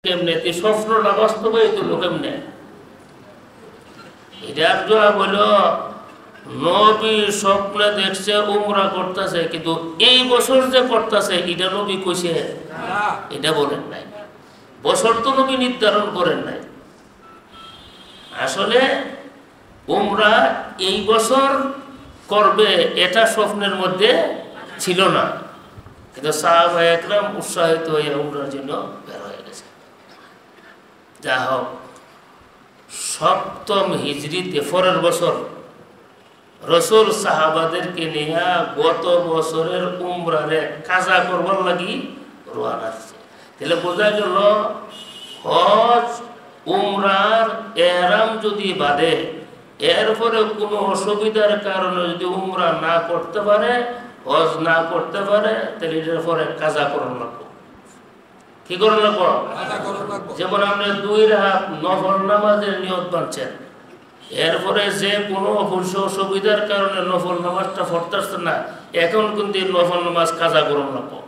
কেমনে তুই স্বপ্নটা বাস্তবায়িত হলো কেমনে? এটার জবাব হলো নবী স্বপ্নে দেখছে উমরা করতেছে, কিন্তু এই বছর যে করতেছে এটা নবী কইছে এটা বলেন নাই। বছর তো নবী নির্ধারণ করেন নাই। আসলে উমরা এই বছর করবে এটা স্বপ্নের মধ্যে ছিল না, কিন্তু সাহাবায়ে কেরাম উৎসাহিত হয়ে উমরার জন্য বের হয়ে গেছে। যা হোক, সপ্তম হিজরিতে পরের বছর রসুল সাহাবাদেরকে নিয়ে গত বছরের উমরারে কাজা করবার লাগি রওনা দিচ্ছে। তাহলে বোঝা গেল হজ উমরার এহরাম যদি বাঁধে, এরপরে কোনো অসুবিধার কারণে যদি উমরা না করতে পারে, হজ না করতে পারে, তাহলে এটার পরে কাজা করার লাগবে। কি করার লাগবে? যেমন আপনি 2 রাকাত নফল নামাজের নিয়ত বাঁধছেন, এরপরে যে কোনো অসুবিধার কারণে নফল নামাজটা পড়তেছেন না, এখন কিন্তু নফল নামাজ কাজা করার লাগবে।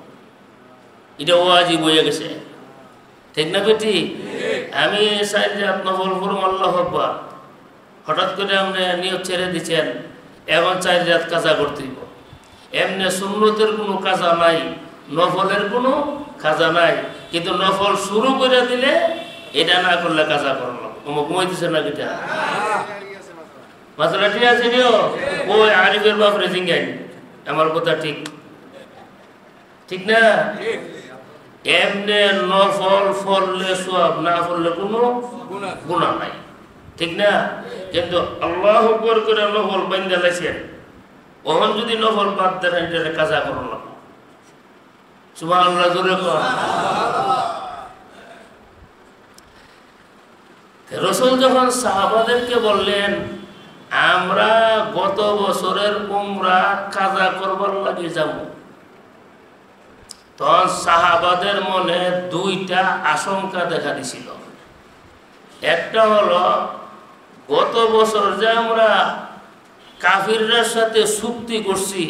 এটা ওয়াজিব হয়ে গেছে, ঠিক না বেটি? আমি 4 রাকাত নফল পড়ব আল্লাহু আকবার, হঠাৎ করে আপনি নিয়ত ছেড়ে দিচ্ছেন, এখন 4 রাকাত কাজা করতে দিব। এমনি সুন্নতের কোনো কাজা নাই, নফলের কোনো কাজা নাই, কিন্তু নফল শুরু করে দিলে এটা না করলে কাজা করার লাগবে। ঘুমাইতেছে না কিটা মাত্রা ঠিক আছে নিও। ওই আরিফের বাপরে জিঙ্গাই, আমার কথা ঠিক ঠিক না? এমনি নফল ফললে সওয়াব, না ফললে কোনো গুনাহ নাই, ঠিক না? কিন্তু আল্লাহু আকবার করে নফল বান্দা লাইছেন, ওহন যদি নফল বাদ দেন এটা কাজা করার লাগবে। সুবহানাল্লাহ, জোরে কর। রাসূল যখন সাহাবাদেরকে বললেন আমরা গত বছরের উমরা কাজা করবার লাগি যাব, তখন সাহাবাদের মনে 2টা আশঙ্কা দেখা দিছিল। একটা হলো গত বছর যে আমরা কাফিরদের সাথে চুক্তি করছি,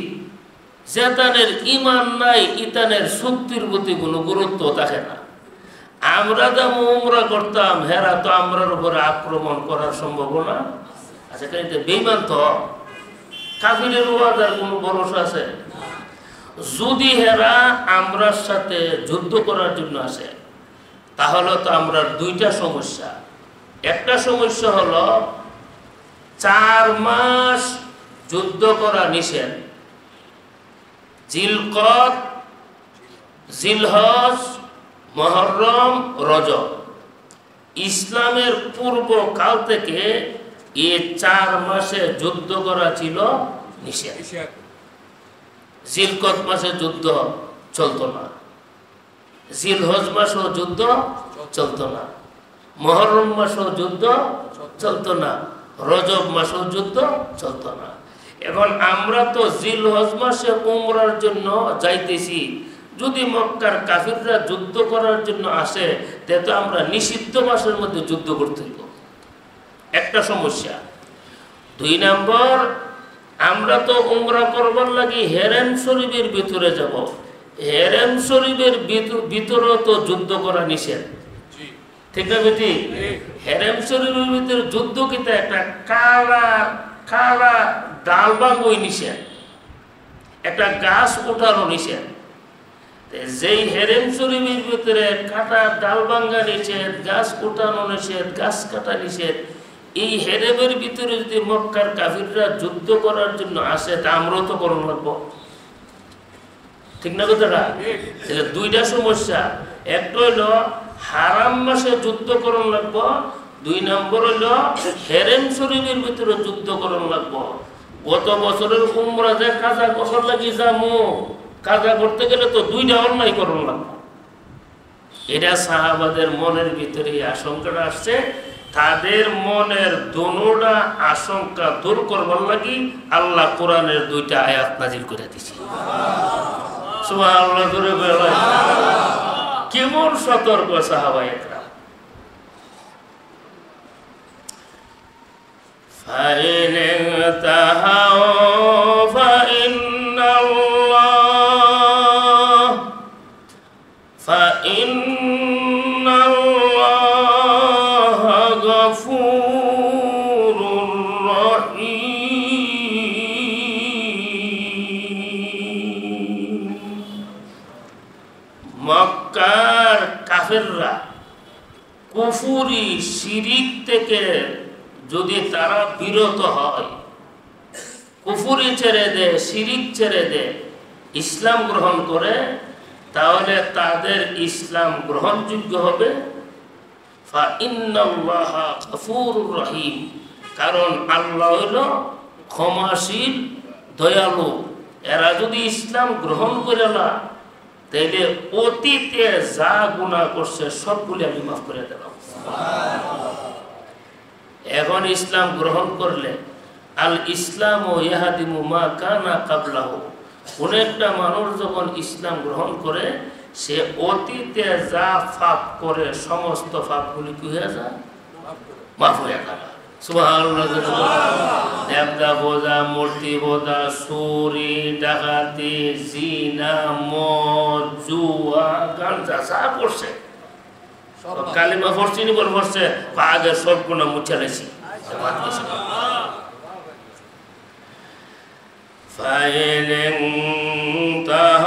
যেতানের ঈমান নাই ইতানের চুক্তির প্রতি কোনো গুরুত্ব থাকে না। আমরা যেমন উমরা করতাম, হেরা তো আমরার উপরে আক্রমণ করার সম্ভাবনা আছে। কিন্তু বেঈমান তো, কাফিরের ওয়াদার কোনো ভরসা আছে? যদি হেরা আমরার সাথে যুদ্ধ করার জন্য আসে, তাহলে তো আমরা 2টা সমস্যা। একটা সমস্যা হলো 4 মাস যুদ্ধ করা নিষেধ, জিলকদ, জিলহজ, মুহররম, রজব। ইসলামের পূর্বকাল থেকে এই 4 মাসে যুদ্ধ করা ছিল নিষেধ। জিলকদ মাসে যুদ্ধ চলতো না, জিলহজ মাসেও যুদ্ধ চলতো না, মুহররম মাসেও যুদ্ধ চলতো না, রজব মাসেও যুদ্ধ চলতো না। এখন আমরা তো জিলহজ মাসে উমরার জন্য যাইতেছি, যদি মক্কার কাফিররা যুদ্ধ করার জন্য আসে, তাহলে তো আমরা নিষিদ্ধ মাসের মধ্যে যুদ্ধ করতে হইব, একটা সমস্যা। 2 নম্বর, আমরা তো উমরা করবার লাগি হেরেম শরীফের ভিতরে যাব, হেরেম শরীফের ভিতরে তো যুদ্ধ করা নিষেধ, ঠিক না বেটি? হেরেম শরীফের ভিতরে যুদ্ধ কিন্তু একটা কালা কালা ডাল ভাঙবই নিষেধ, একটা গাছ উঠানো নিষেধ। যেই হেরেম শরীফের ভিতরে কাটা ডাল ভাঙ্গা নিষেধ, গাছ উঠানো নিষেধ, গাছ কাটা নিষেধ, এই হেরেমের ভিতরে যদি মক্কার কাফিররা যুদ্ধ করার জন্য আসে, তা আমরাও তো করণ লাগবো, ঠিক না কথাটা? তাহলে 2টা সমস্যা। একটা হইল হারাম মাসে যুদ্ধ করণ লাগবো, 2 নম্বর হইল হেরেম শরীফের ভিতরে যুদ্ধ করণ লাগবো। গত বছরের উমরা যে কাজা বছর লাগি যামু, কাজা করতে গেলে তো 2টা অন্যায় করণ লাগবো। এটা সাহাবাদের মনের ভিতরে আশঙ্কাটা আসছে। তাদের মনের দোনোটা আশঙ্কা দূর করবার লাগি আল্লাহ কোরআনের 2টা আয়াত নাজিল করে দিয়েছে। সুবহানাল্লাহ, জোরে বলেন। কেমন সতর্ক সাহাবায়ে কেরাম! ফাইন তাহাও ফাইন্নাল্লাহ গফুরুর রহিম। মক্কার কাফেররা কুফরি শিরিক থেকে যদি তারা বিরত হয়, কুফরি ছেড়ে দেয়, শিরিক ছেড়ে দেয়, ইসলাম গ্রহণ করে, তাহলে তাদের ইসলাম গ্রহণযোগ্য হবে। ফাইন্নাল্লাহা গফুরুর রহিম, কারণ আল্লাহ হলো ক্ষমাশীল, দয়ালু। এরা যদি ইসলাম গ্রহণ করে না, তাইলে অতীতে যা গুনাহ করছে সবগুলি আমি মাফ করে দিলাম। এখন ইসলাম গ্রহণ করলে আল ইসলাম ও ইয়াহাদিমু মা কানা কাবলাহু, কোন একটা মানুষ যখন ইসলাম গ্রহণ করে, সে অতীতে যা পাপ করে সমস্ত পাপগুলি কি হয়ে যায়? মাফ হয়ে যায়। সুবহানাল্লাহ। দেবতা বোঝা, মূর্তি বোঝা, চুরি, ডাকাতি, জিনা, মদ, জুয়া, গাঁজা যা করছে, কালিমা পড়ছি নি, বল পড়ছে, আগে সব গুনাহ মুছে লেছি। فإن انتهوا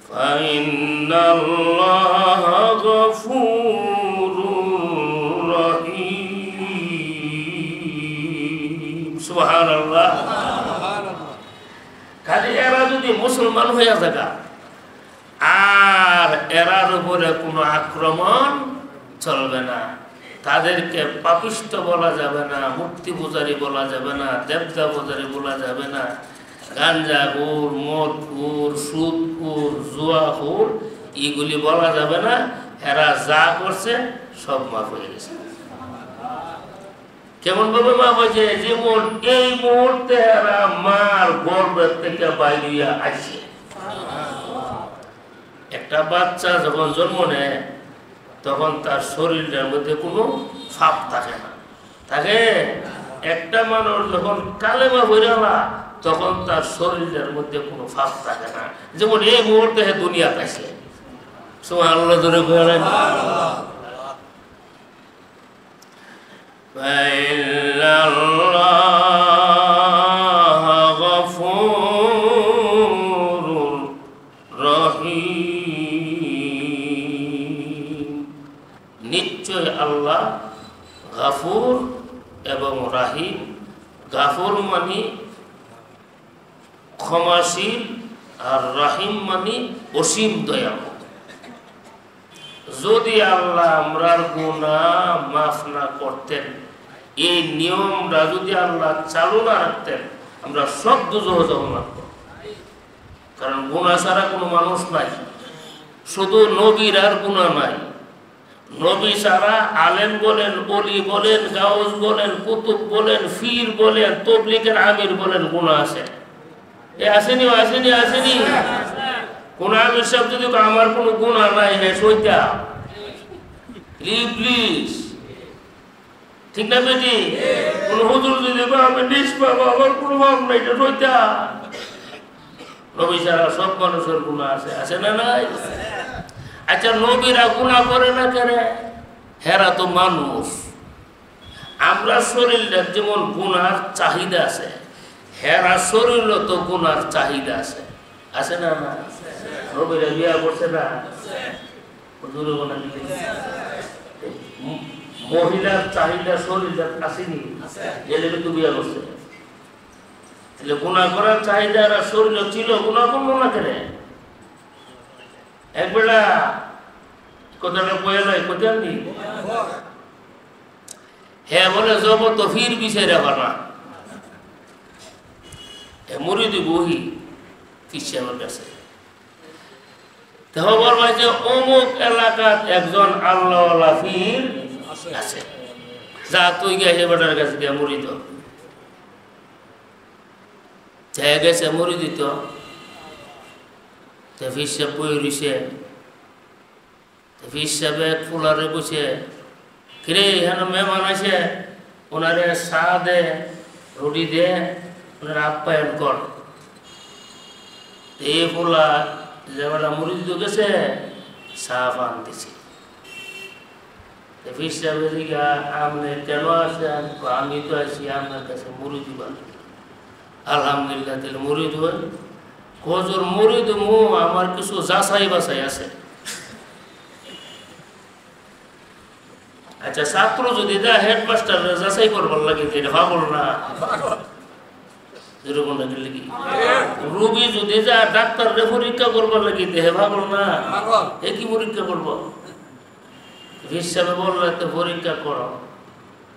فإن الله غفور رحيم। سبحان الله। খালি এরা যদি মুসলমান হয়ে থাকা আর এরার উপরে কোনো আক্রমণ চলবে না, তাদেরকে পাপিষ্ট বলা যাবে না, মূর্তি পূজারী বলা যাবে না, দেবতা পূজারী বলা যাবে না, গাঞ্জাখোর, মদখোর, সুদখোর, জুয়াখোর এগুলি বলা যাবে না। এরা যা করছে সব মাফ হয়ে গেছে। কেমন ভাবে মাফ হয়েছে? যেমন এই মুহূর্তে এরা মার গর্ভের থেকে বাইরে আসে। একটা বাচ্চা যখন জন্ম নেয় তখন তার শরীরের মধ্যে কোনো ফাপ থাকে না, থাকে। একটা মানুষ যখন কালেমা বইরা তখন তার শরীরের মধ্যে কোনো ফাপ থাকে না। যেমন এই মুহূর্তে দুনিয়া পাইছে। সুবহানাল্লাহ ধরে বলেন। নিশ্চয় আল্লাহ গাফুর এবং রাহিম। গাফুর মানে ক্ষমাশীল আর রাহিম মানে অসীম দয়ালু। যদি আল্লাহ আমরার গুনাহ মাফ না করতেন, এই নিয়মটা যদি আল্লাহ চালু না রাখতেন, আমরা সব দুজহ যাবো না। কারণ গুনাহ ছাড়া কোনো মানুষ নাই, শুধু নবীর আর গুনাহ নাই। নবী ছাড়া আলেম বলেন, ওলি বলেন, গাউস বলেন, কুতুব বলেন, ফির বলেন, তবলিগের আমির বলেন, গুনাহ আছে। এ আসেনি, আসেনি, আসেনি। কোন আমির সাহেব যদি আমার কোনো গুনাহ নাই, হে সইতা ইবলিস, ঠিক না বেটি? কোন হুজুর যদি আমি নিষ্পাপ, আমার কোনো ভাব নাই, এটা সইতা। নবী ছাড়া সব মানুষের গুনাহ আছে, আছে না নাই? আচ্ছা, নবীরা গুনাহ করে না কেন? হেরা তো মানুষ। আমরা শরীরের যেমন গুনার চাহিদা আছে, হেরা শরীরও তো গুনার চাহিদা আছে, আছে না? না, নবীরা বিয়া করছে না? মহিলার চাহিদা শরীরের আসেনি, এলে কিন্তু বিয়া করছে। তাহলে গুনাহ করার চাহিদা শরীর ছিল, গুনাহ করলো না কেন? একবেলা কথাটা বয়ে নাই, কোথায় নি? হ্যাঁ বলে যাব তো ফির বিষয় রাখা না, মুরিদি বহি খ্রিস্টানের কাছে। খবর পাইছে অমুক এলাকাত একজন আল্লাহওয়ালা ফির আছে, যা তুই গেছে বেটার কাছে গিয়ে মুড়ি তো গেছে মুড়ি দিত। ফির সাহেব বই রইছে, ফির সাহেবে ফুলারে বসে, কিরে এখানে মেহমান আছে, ওনারে চা দে, রুটি দে, ওনার আপ্যায়ন কর। এই ফুলা যে বেটা মুড়ি দিতে গেছে, চা পান দিছে। হিসাবে আপনি কেন আসেন? আমি তো আছি আপনার কাছে মুড়ি দিবা। আলহামদুলিল্লাহ, তাহলে মুড়ি দেবেন। হজুর মুড়ি দেবো, আমার কিছু যাচাই বাছাই আছে। আচ্ছা, ছাত্র যদি যা হেডমাস্টার যাচাই করবার লাগে এটা ভাবল না? রোগী যদি যা ডাক্তার পরীক্ষা করবার লাগে দেহে ভাবল না? এ কি পরীক্ষা করবো? হিসাবে বললে তো পরীক্ষা করো।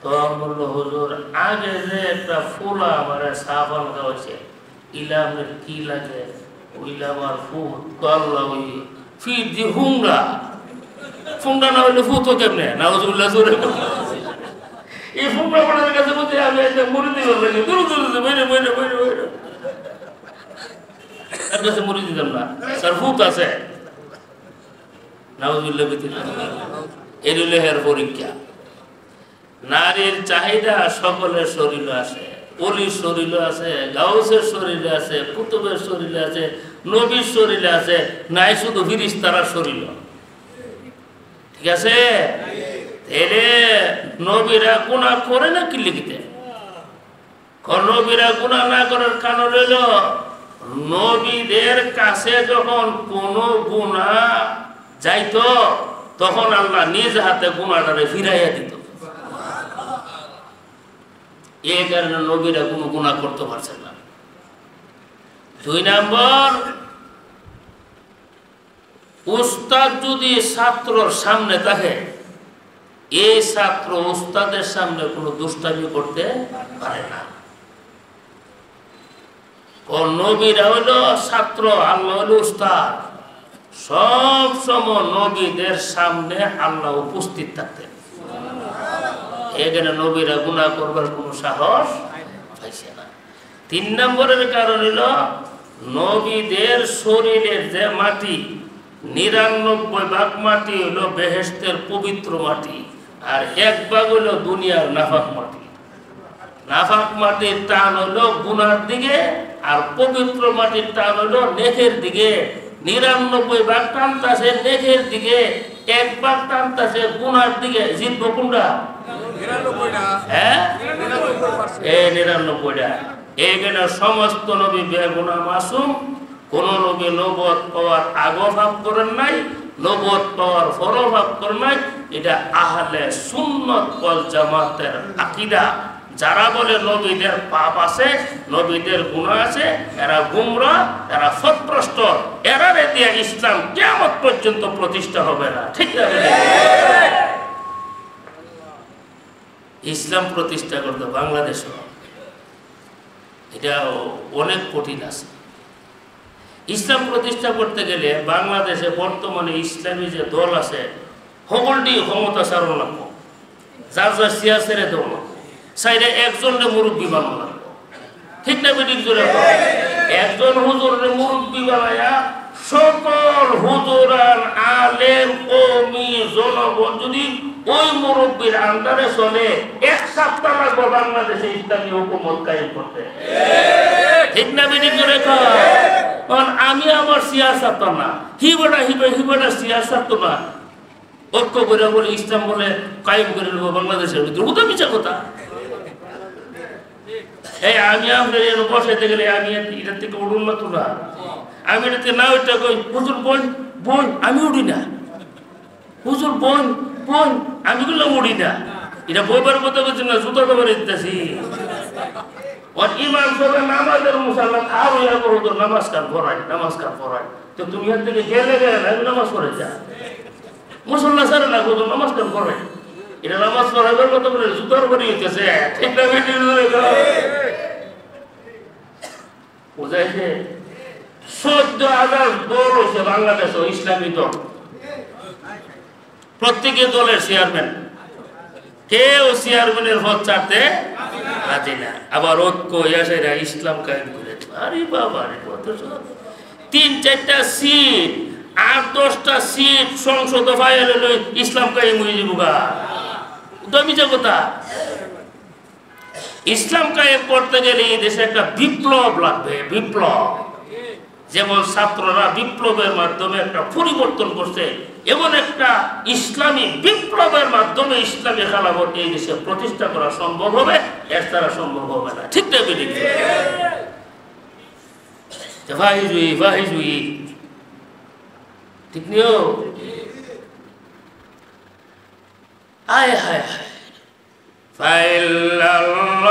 তখন বললো, হুজুর আগে যে একটা ফুলা আমার সাবান খাওয়াইছে, ইলা আপনার কি লাগে? ওইলা আমার ফুল আল্লাহ ওই ফির দি হুংরা ফুংরা না হইলে ফু তো কেমনে না? হুজুল্লাহ জোরে এই ফুংরা পড়ার কাছে বলতে আমি একটা মুড়ি দিবার লাগে, দূর দূর বাইরে বাইরে বাইরে বাইরে তার কাছে মুড়ি দিতাম না, স্যার ফুট আছে না? হুজুল্লাহ এই হের পরীক্ষা। নারীর চাহিদা সকলের শরীরে আছে, অলির শরীরে আছে, গাউসের শরীরে আছে, কুতুবের শরীরে আছে, নবীর শরীরে আছে, নাই শুধু ফিরিস্তার শরীর। ঠিক আছে? এরে নবীরা গুনাহ করে না কি লিখিতে? নবীরা গুনাহ না করার কারণ হইল নবীদের কাছে যখন কোনো গুনাহ যাইতো তখন আল্লাহ নিজ হাতে গুনাহটারে ফিরাইয়া দিত। এই কারণে নবীরা কোনো গুনাহ করতে পারছেন না। 2 নম্বর, উস্তাদ যদি ছাত্রর সামনে থাকে, এই ছাত্র উস্তাদের সামনে কোনো দুষ্টামি করতে পারে না। নবীরা হইল ছাত্র, আল্লাহ হইল উস্তাদ। সব সময় নবীদের সামনে আল্লাহ উপস্থিত থাকতেন। এখানে নবীরা গুনাহ করবার কোনো সাহস পাইছে না। 3 নম্বরের কারণ হইল নবীদের শরীরের যে মাটি 99 ভাগ মাটি হইল বেহেশতের পবিত্র মাটি, আর 1 ভাগ হইল দুনিয়ার নাফাক মাটি। নাফাক মাটির টান হইল গুনার দিকে, আর পবিত্র মাটির টান হইল নেকের দিকে। 99 ভাগ টানতাছে নেকের দিকে, 1 ভাগ টানতাছে গুনার দিকে। জিতব কোনটা? 99টা। হ্যাঁ, 99টা। এইখানে সমস্ত নবী বেগুনাহ মাসুম। কোন নবী নবুয়ত পাওয়ার আগেও ভাব করেন নাই, নবুয়ত পাওয়ার পরও ভাব করেন নাই। এটা আহলে সুন্নাত ওয়াল জামাতের আকীদা। যারা বলে নবীদের পাপ আছে, নবীদের গুনাহ আছে, এরা গুমরাহ, এরা পথভ্রষ্ট। এরা দিয়ে ইসলাম কিয়ামত পর্যন্ত প্রতিষ্ঠা হবে না। ঠিক না? ইসলাম প্রতিষ্ঠা করতে বাংলাদেশে এটা অনেক কঠিন আছে। ইসলাম প্রতিষ্ঠা করতে গেলে বাংলাদেশে বর্তমানে ইসলামী যে দল আছে সকলটি ক্ষমতা ছাড়ো লাগবো, যার যার সিয়াসের দল সাইডে একজনে মুরব্বী বানানো লাগবো। ঠিক না বেটিক জোরে? একজন হুজুরের মুরব্বী বানায়া সকল হুজুরান আলেম কওমি জনগণ যদি ওই মুরব্বীর আন্ডারে চলে, 1 সপ্তাহ লাগবে বাংলাদেশে ইসলামী হুকুমত কায়েম করতে। ঠিক না বেটিক জোরে? কারণ আমি আমার সিয়াসত না, হিবাটা সিয়াসত না, ঐক্য করে বলে ইসলাম বলে কায়েম করে নেবো বাংলাদেশের ভিতরে। ওটা মিছা কথা। এই আমি আপনার বসাইতে গেলে আমি এটার থেকে উঠুন না তোলা, আমি এটা থেকে না ওইটা কই, হুজুর বোন বোন আমি উঠি না, হুজুর বোন বোন আমি বললাম উঠি না। এটা বইবার কথা বলছি না, জুতো দেবার ইত্যাসি। ইমাম সাহেব নামাজের মুসাল্লা আর ওই হুজুর নামাজ কান পড়ায় তো তুমি এর থেকে গেলে আমি নামাজ পড়ে যা মুসল্লা সারে না হুজুর নামাজ কান পড়ায়। এটা নামাজ পড়াইবার কথা বলে জুতোর বাড়ি হইতেছে। ঠিক না? বুঝাইছে? 14,000 দল হয়েছে বাংলাদেশ ইসলামী দল, প্রত্যেকে দলের চেয়ারম্যান। কেউ চেয়ারম্যানের পদ ছাড়তে রাজি না। আবার ঐক্য ইয়াসেরা ইসলাম কায়েম করে। আরে বাবা রে, 3-4টা সিট 8-10টা সিট সংসদ ফাইল হলো ইসলাম কায়েম হয়ে যাবো গা। মিছা কথা। ইসলাম কায়েম করতে গেলে এই দেশে একটা বিপ্লব লাগবে। বিপ্লব যেমন ছাত্ররা বিপ্লবের মাধ্যমে একটা পরিবর্তন করছে, এমন একটা ইসলামী বিপ্লবের মাধ্যমে ইসলামী খেলাফত এই দেশে প্রতিষ্ঠা করা সম্ভব হবে, এর দ্বারা সম্ভব হবে না। ঠিক না বেঠিক? ঠিক নিও। আয় হায় হায়, ফাইল্লাল্লাহ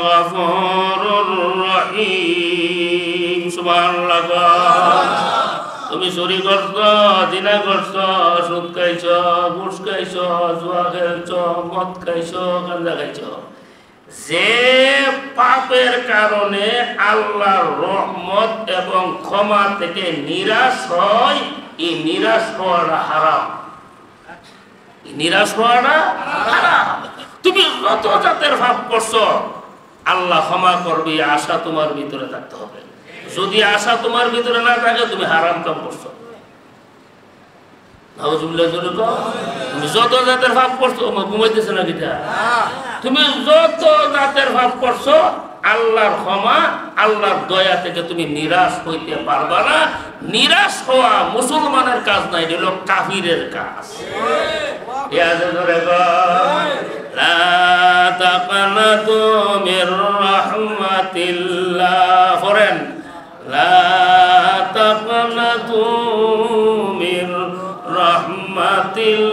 গফুরুর রহিম। সুবহানাল্লাহ। তুমি চুরি করছ, জিনা করছ, সুদ খাইছ, ঘুষ খাইছ, জুয়া খেলছ, মদ খাইছ, গাঁজা খাইছ, যে পাপের কারণে আল্লাহর রহমত এবং ক্ষমা থেকে নিরাশ হয়, এই নিরাশ হওয়াটা হারাম। নিরাশ হওয়াটা হারাম। তুমি যত জাতের পাপ করছো আল্লাহ ক্ষমা করবে, আশা তোমার ভিতরে থাকতে হবে। যদি আশা তোমার ভিতরে না থাকে তুমি হারাম কাম করছো। তুমি যত জাতের পাপ করছো, ঘুমাইতেছে না কিটা? তুমি যত জাতের পাপ করছো আল্লাহর ক্ষমা, আল্লাহর দয়া থেকে তুমি নিরাশ হইতে পারবা না। নিরাশ হওয়া মুসলমানের কাজ নাই, এটা হলো কাফিরের কাজ। লা তাকনাতু মির রাহমাতিল্লাহ। ফরেন লা তাকনাতু মির রাহমাতিল্লাহ।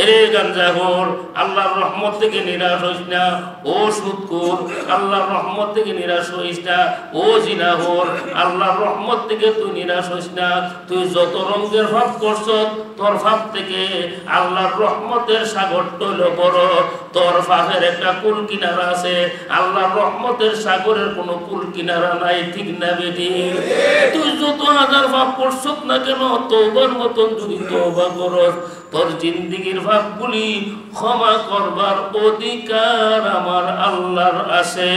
এরে গাঞ্জাখোর, আল্লাহর রহমত থেকে নিরাশ হইস না। ও সুদখোর, আল্লাহর রহমত থেকে নিরাশ হইস না। ও জিনাখোর, আল্লাহর রহমত থেকে তুই নিরাশ হইস না। তুই যত রঙের পাপ করছ, তোর পাপ থেকে আল্লাহর রহমতের সাগর তৈল বড়। তোর পাপের একটা কুল কিনারা আছে, আল্লাহর রহমতের সাগরের কোনো কুল কিনারা নাই। ঠিক না বেটি? তুই যত হাজার পাপ করছ না কেন, তওবার মতন যদি তওবা করস, তোর জিন্দেগীর পাপগুলি ক্ষমা করবার অধিকার আমার আল্লাহর আছে।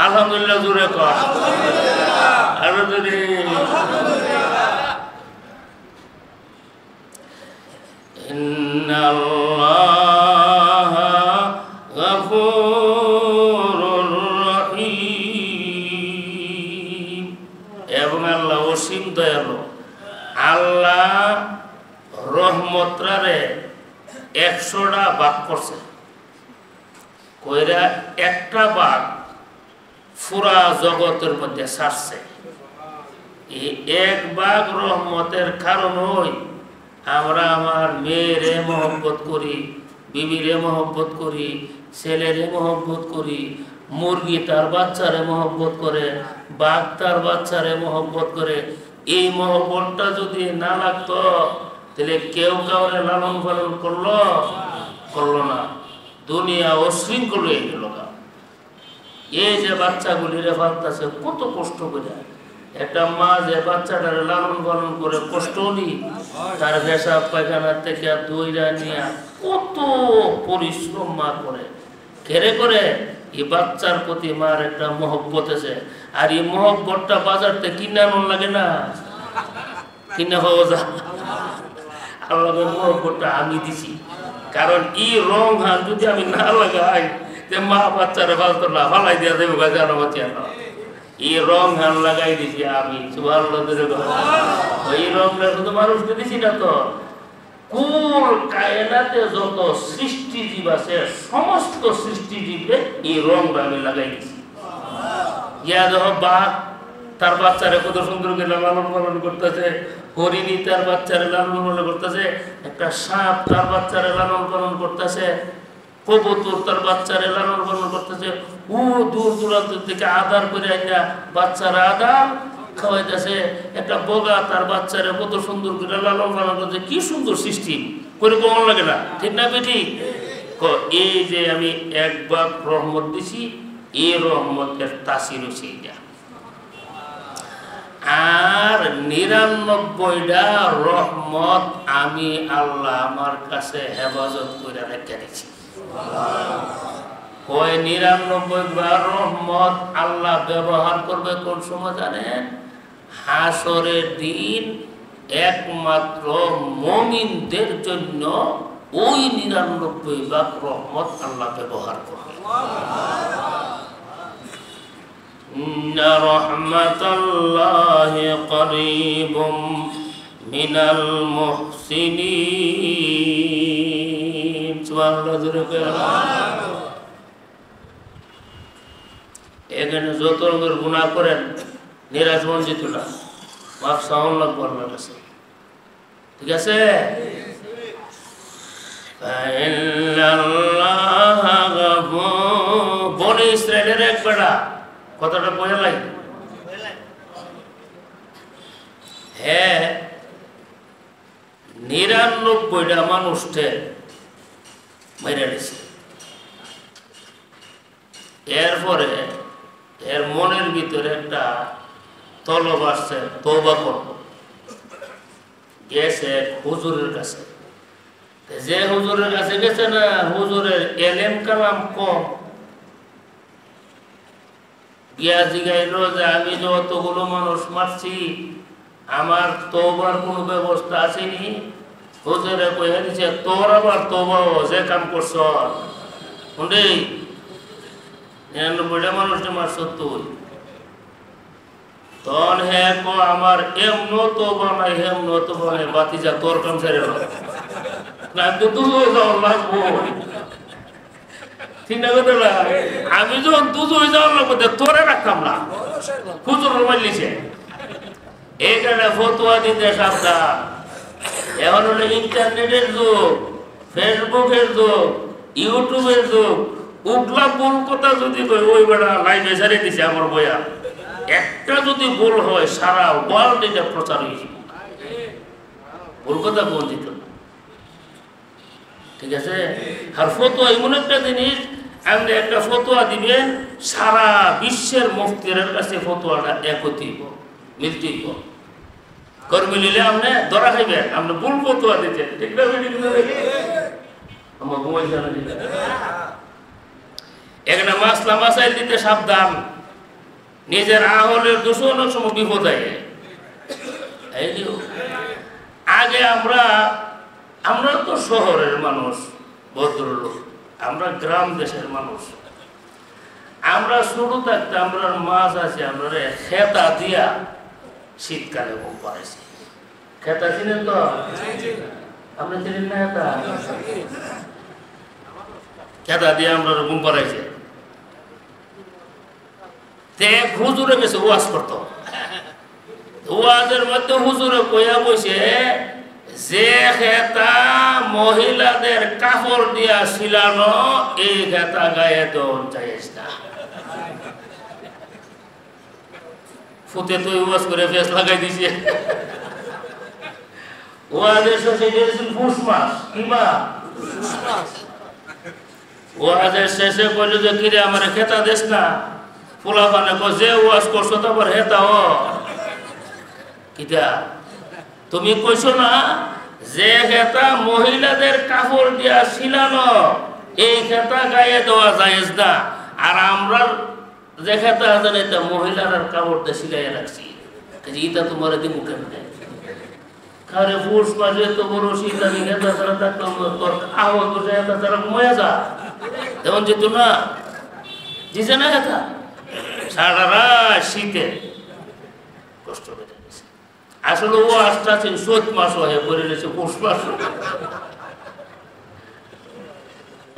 আলহামদুলিল্লাহ জোরে কর। আরো জোরে। ইন্নাল্লাহা গফুরুর রহিম। এবং আল্লাহ অসীম দয়ালু। আল্লাহ রহমতরে 100টা ভাগ করছে, কইরা একটা ভাগ পুরা জগতের মধ্যে ছাড়ছে। এই এক ভাগ রহমতের কারণ হই আমরা আমার মেয়েরে মহব্বত করি, বিবিরে মহব্বত করি, ছেলেরে মহব্বত করি, মুরগি তার বাচ্চারে মহব্বত করে, বাঘ তার বাচ্চারে মহব্বত করে। এই মহব্বতটা যদি না লাগতো তাহলে কেউ কাউরে লালন পালন করলো না। দুনিয়া অশৃঙ্খল হয়ে গেল। এই যে বাচ্চাগুলিরে ভাবতেছে কত কষ্ট করে, একটা মা যে বাচ্চাটারে লালন পালন করে কষ্ট নি, তার পেশাব পায়খানা থেকে দইরা নিয়ে কত পরিশ্রম মা করে, ঘেরে করে। এই বাচ্চার প্রতি মার একটা মহব্বত আছে। আর এই মহব্বতটা বাজার থেকে কিনে আনন লাগে না, কিনে পাওয়া যায়। আল্লাহর মহব্বতটা আমি দিছি, কারণ এই রং হান যদি আমি না লাগাই যে মা বাচ্চারা ভালো না ফালাই দিয়া দেবো জানো বাচ্চা না। এই রং হান লাগাই দিছি আমি। এই রংটা শুধু মানুষকে দিছি না তো, কুল কায়নাতে যত সৃষ্টিজীব আছে সমস্ত সৃষ্টিজীবে এই রংটা আমি লাগাই দিছি। ইয়া দেখো বাঘ তার বাচ্চারে কত সুন্দর করে লালন পালন করতেছে, হরিণী তার বাচ্চারে লালন পালন করতেছে, একটা সাপ তার বাচ্চারে লালন পালন করতেছে, কবুতর তার বাচ্চারে লালন পালন করতেছে। ও দূর দূরান্ত থেকে আদার করে আইনা বাচ্চারা আদার খাওয়াইতেছে। একটা বগা তার বাচ্চারে কত সুন্দর করে লালন পালন করছে। কি সুন্দর সৃষ্টি করে কেমন লাগে না? ঠিক না বেটি? এই যে আমি একবার রহমত দিছি, এই রহমতের তাসির সেইটা। আর 99টা রহমত আমি আল্লাহ আমার কাছে হেফাজত করে রেখে দিছি। ওই 99বার রহমত আল্লাহ ব্যবহার করবে কোন সময় জানেন? হাসরের দিন একমাত্র মুমিনদের জন্য ওই 99 ভাগ রহমত আল্লাহ ব্যবহার করবে। ইন্না রাহমাতাল্লাহি করিবুম মিনাল মুহসিনিন। সুবহানাল্লাহ। এখানে যত রকমের গুনাহ করেন নিরাশ বঞ্চিত না, মাফ চাওয়ান লাগবে আল্লাহর কাছে, ঠিক আছে? বনি ইসরায়েলের এক বেটা কথাটা বোঝা লাগে, হ্যাঁ ৯৯টা মানুষকে মেরে দিছে। এরপরে এর মনের ভিতরে একটা তলব আসছে, তওবা করব, গেছে হুজুরের কাছে। যে হুজুরের কাছে গেছে না, হুজুরের এলেম কালাম কম, গিয়া জিগাইল যে আমি যতগুলো মানুষ মারছি আমার তওবার কোনো ব্যবস্থা আসেনি। হুজুরে কইয়া দিছে তোর আবার তওবা যে কাম করছ, শুনলি ৯৯টা মানুষটা মারছ তুই। তখন হ্যাঁ কো আমার এমনো তওবা নাই, হেমনো তওবা নাই, বাতিজা তোর কাম ছেড়ে দাও না, তো তুই যাও লাগবো, ঠিক না? কথা আমি যখন তুই যাওয়ার লাগবো তোরে রাখতাম না, হুজুর মারলিছে। এই কারণে ফতোয়া দিতে সাবধান। এখন হলো ইন্টারনেটের যুগ, ফেসবুকের যুগ, ইউটিউবের যুগ। উগলা ভুল কথা যদি কই ওই বেড়া লাইভে ছেড়ে দিছে আমার বইয়া, একটা যদি ভুল হয় সারা ওয়ার্ল্ড এটা প্রচার হয়েছে। ভুল কথা বঞ্চিত, ঠিক আছে? আর ফতোয়া এমন একটা জিনিস, আপনি একটা ফতোয়া দিবেন সারা বিশ্বের মুফতিদের কাছে ফতোয়াটা একত্রিত মিলতিব কর্মী নিলে আপনি ধরা খাইবেন, আপনি ভুল ফতোয়া দিচ্ছেন, ঠিক না? আমার ঘুমাই জানা এখানে মাসলা মাসাইল দিতে সাবধান। নিজের আহলের দূষণের সময় বিপদ হয়। আগে আমরা তো শহরের মানুষ, ভদ্রলোক, আমরা গ্রাম দেশের মানুষ। আমরা শুরু থাকতে আমরা মাছ আছে, আমরা খেতা দিয়া শীতকালে ঘুম পাড়াইছি। খেতা চিনেন তো? আপনি চিনেন না? খেতা দিয়ে আমরা ঘুম পাড়াইছে। হুজুরে গেছে ওয়াজ করতো, ওয়াজের মধ্যে হুজুরে কইয়া বসে যে খেতা মহিলাদের কাপড় দিয়া ছিলানো এই খেতা গায়ে দেওয়া চাইস না। ফুটে তুই ওয়াজ করে ফেস লাগাই দিছে। ওয়াজের শেষে গেছিল পুষ মাস, কি মাস? ওয়াজের শেষে কইল যে কিরে আমার খেতা দেশ না, পোলা পানে যে ওয়াজ করছো তারপর হেতা ও কিটা তুমি কইছো না যে খেতা মহিলাদের কাপড় দিয়া ছিলানো এই খেতা গায়ে দেওয়া জায়েজ না, আর আমরা যে খেতা আছে এটা মহিলার কাপড় দিয়ে সিলাইয়া রাখছি, এটা তোমার দি মুখে নেই। কারে পুষ মাসে তো বড় শীত আমি খেতা ছাড়া থাকতাম, তোর আওয়াজ বসে খেতা ছাড়া ঘুমাইয়া যা, তেমন যেত না দিছে না খেতা সারা রাত শীতে কষ্ট করে গেছে। আসলে ও আস্তে আস্তে চৈত মাস হয়ে পড়ে গেছে, পৌষ মাস।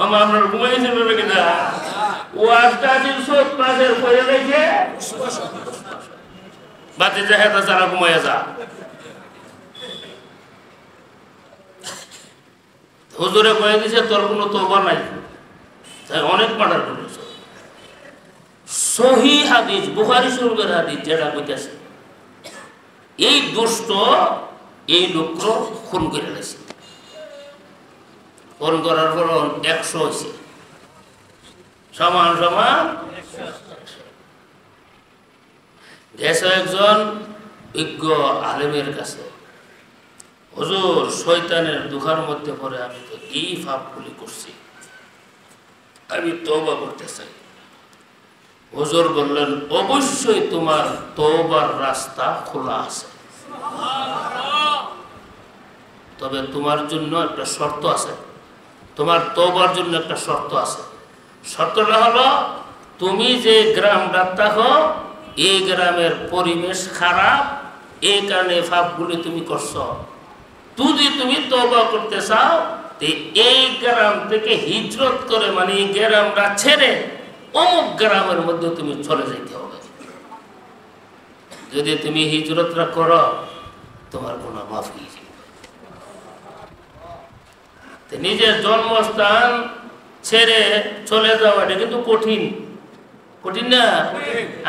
আপনার ঘুমাইছিল নাকি না? ও আস্তে আস্তে চৈত মাসের পড়ে গেছে, বাতি যা হেতা ছাড়া ঘুমাইয়া যা। হুজুরে কয়ে দিছে তোর কোনো তওবা নাই, তাই অনেক মার্ডার করেছ। সহি হাদিস, বুখারী শরীফের হাদিস যেটা কইতাছে, এই দুষ্ট এই লোক খুন করে গেছে। খুন করার পর 100 হয়েছে, সমান সমান গেছে একজন বিজ্ঞ আলেমের কাছে, হুজুর শয়তানের দুখার মধ্যে পড়ে আমি তো এই পাপগুলি করছি, আমি তওবা করতে চাই। হুজুর বললেন অবশ্যই তোমার তওবার রাস্তা খোলা আছে, তবে তোমার জন্য একটা শর্ত আছে, তোমার তওবার জন্য একটা শর্ত আছে। শর্তটা হলো তুমি যে গ্রামটা থাকো এই গ্রামের পরিবেশ খারাপ, এই কারণে পাপগুলি তুমি করছো। যদি তুমি তওবা করতে চাও এই গ্রাম থেকে হিজরত করে, মানে এই গ্রামটা ছেড়ে অমুক গ্রামের মধ্যে তুমি চলে যেতে হবে। যদি তুমি হিজরতটা করো তোমার গুনাহ মাফ হয়ে যাবে। নিজের জন্মস্থান ছেড়ে চলে যাওয়া এটা কিন্তু কঠিন, কঠিন না?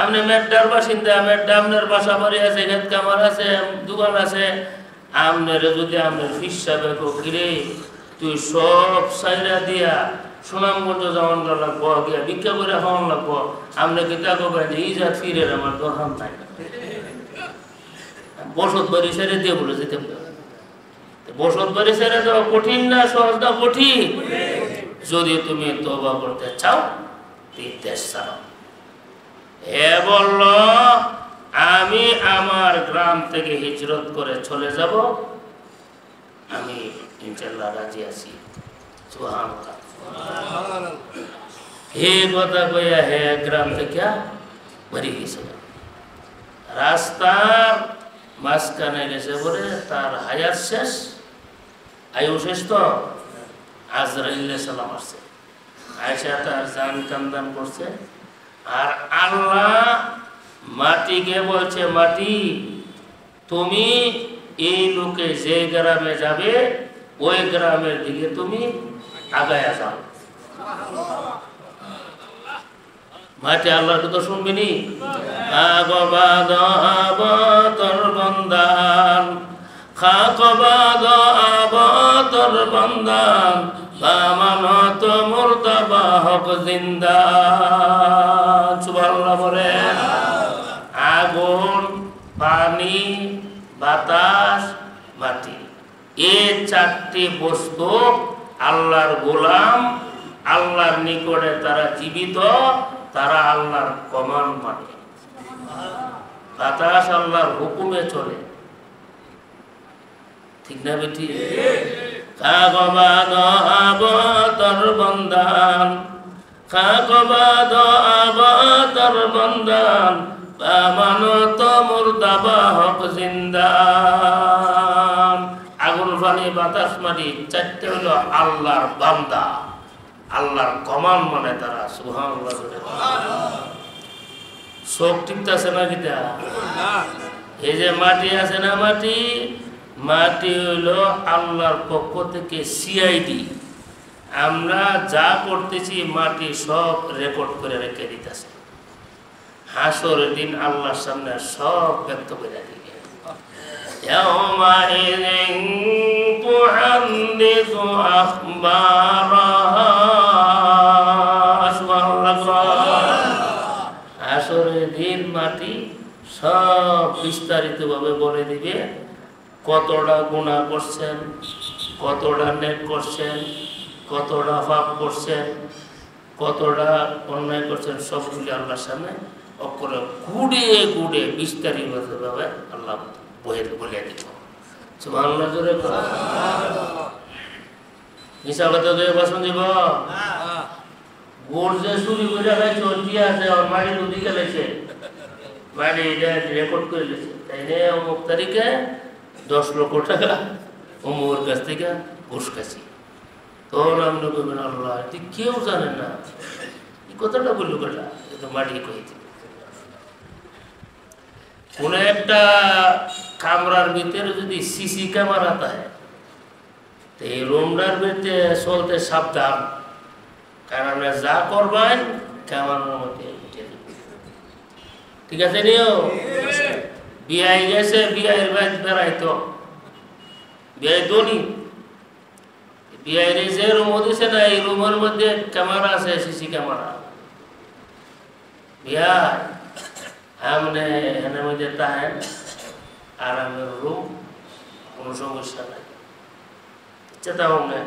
আপনি মেড্ডার বাসিন্দা, মেড্ডা আপনার বাসা বাড়ি আছে, খেত কামার আছে, দোকান আছে, আপনার যদি আপনার হিসাবে কিরে তুই সব সাইরা দিয়া সুনামগঞ্জ যাওয়ান লাগবো, গিয়া ভিক্ষা করে খাওয়ান লাগবো, আপনি কি তা করবেন ইজা ফিরে আমার দরকার নাই, বসত বাড়ি ছেড়ে দিয়ে বলে যেতে পারে। বসত বাড়ি ছেড়ে দেওয়া কঠিন না সহজ না? কঠিন। যদি তুমি তওবা করতে চাও দেশ ছাড়ো। এ বলল আমি আমার গ্রাম থেকে হিজরত করে চলে যাব, আমি ইনশাআল্লাহ রাজি আছি। সুবহানাল্লাহ। হে কথা কইয়া হে গ্রাম থেকে বাড়ি গেছিল। রাস্তার মাঝখানে গেছে বলে তার হায়াত শেষ, আয়ু শেষ, তো আজরাইল সালাম আসছে, আয়েশা তার জান কান্দান করছে। আর আল্লাহ মাটিকে বলছে, মাটি তুমি এই লোকে যে গ্রামে যাবে ওই গ্রামের দিকে তুমি আগায়া যাও। মাটি আল্লাহর কথা শুনবিনি? আগবাদ আবতর বন্দান, খাকবাদ আবতর বন্দান, বামানত মুর্দাবা হক জিন্দা। সুবহানাল্লাহ বলেন। আগুন, পানি, বাতাস, মাটি, এই চারটি বস্তু আল্লাহর গোলাম, আল্লাহর নিকটে তারা জীবিত, তারা আল্লাহর কমান্ড মানে। বাতাস আল্লাহর হুকুমে চলে, ঠিক না বেটি? খাকবাদ আবতর বন্দান, খাকবাদ আবতর বন্দান, বামানত মুর্দাবা হক জিন্দা। আগুন, পানি, বাতাস, মাটি চারটে হলো আল্লাহর বান্দা, আল্লাহর কমান্ড মানে তারা। সুবহানাল্লাহ। চোখ টিপতেছে না কিটা? এই যে মাটি আছে না, মাটি, মাটি হইলো আল্লাহর পক্ষ থেকে সিআইডি। আমরা যা করতেছি মাটি সব রেকর্ড করে রেখে দিতেছে। হাসরের দিন আল্লাহর সামনে সব ব্যক্ত করে দিবে। ইয়াউমাইযিন তুহাদ্দিসু আখবারাহা। হাসরের দিন মাটি সব বিস্তারিতভাবে বলে দিবে কতটা গুনাহ করছেন, কতটা নেক করছেন, কতটা পাপ করছেন, কতটা অন্যায় করছেন, সবগুলি আল্লাহর সামনে অক্ষরে গুড়ে গুড়ে বিস্তারিতভাবে আল্লাহ বলে দিব। সুবহানাল্লাহ। জোরে মিশা কথা দিয়ে বাসন দিব। গোড় যে চুরি করে খাইছে কি আছে, আর মাটি নদী গেলেছে, মাটি এটা রেকর্ড করে লেছে, তাই না? অমুক তারিখে 10 লক্ষ টাকা অমুকের কাছ থেকে ঘুষ খাচ্ছি। তখন আপনি বলবেন আল্লাহ, ঠিক কেউ জানে না এই কথাটা বললো কেটা, এ তো মাটি কইতে। কোন একটা কামরার ভিতরে যদি সিসি ক্যামেরা থাকে, তো এই রুমটার ভিতরে চলতে সাবধান, কারণ যা করবেন ক্যামেরার মধ্যে উঠে দেবে। ঠিক আছে নিও? বিয়াই গেছে, বিয়ের বাইক বেড়াইতো, বিয়ে দনি বিয়ের যে রুম দিছে না, এই রুমের মধ্যে ক্যামেরা আছে, সিসি ক্যামেরা। বিয়া আমনে এর মধ্যে তাহেন আরামের রুম, কোনো সমস্যা নাই। চেতা হমনে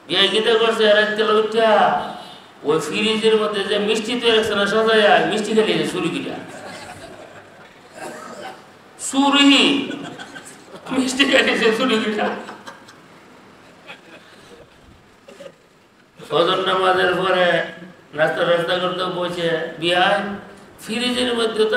বিয়ে গীতে করছে রাত্রে উঠা ওই ফ্রিজের মধ্যে যে মিষ্টি তৈরি রাখছে না, সাজাইয়া মিষ্টি খেলিয়েছে চুরি কিনা, চুরি মিষ্টি খেলিয়েছে চুরি কিনা। ফজর নামাজের পরে রাস্তা রাস্তা করতে বসে বিয়ায় ফ্রিজের মধ্যে তো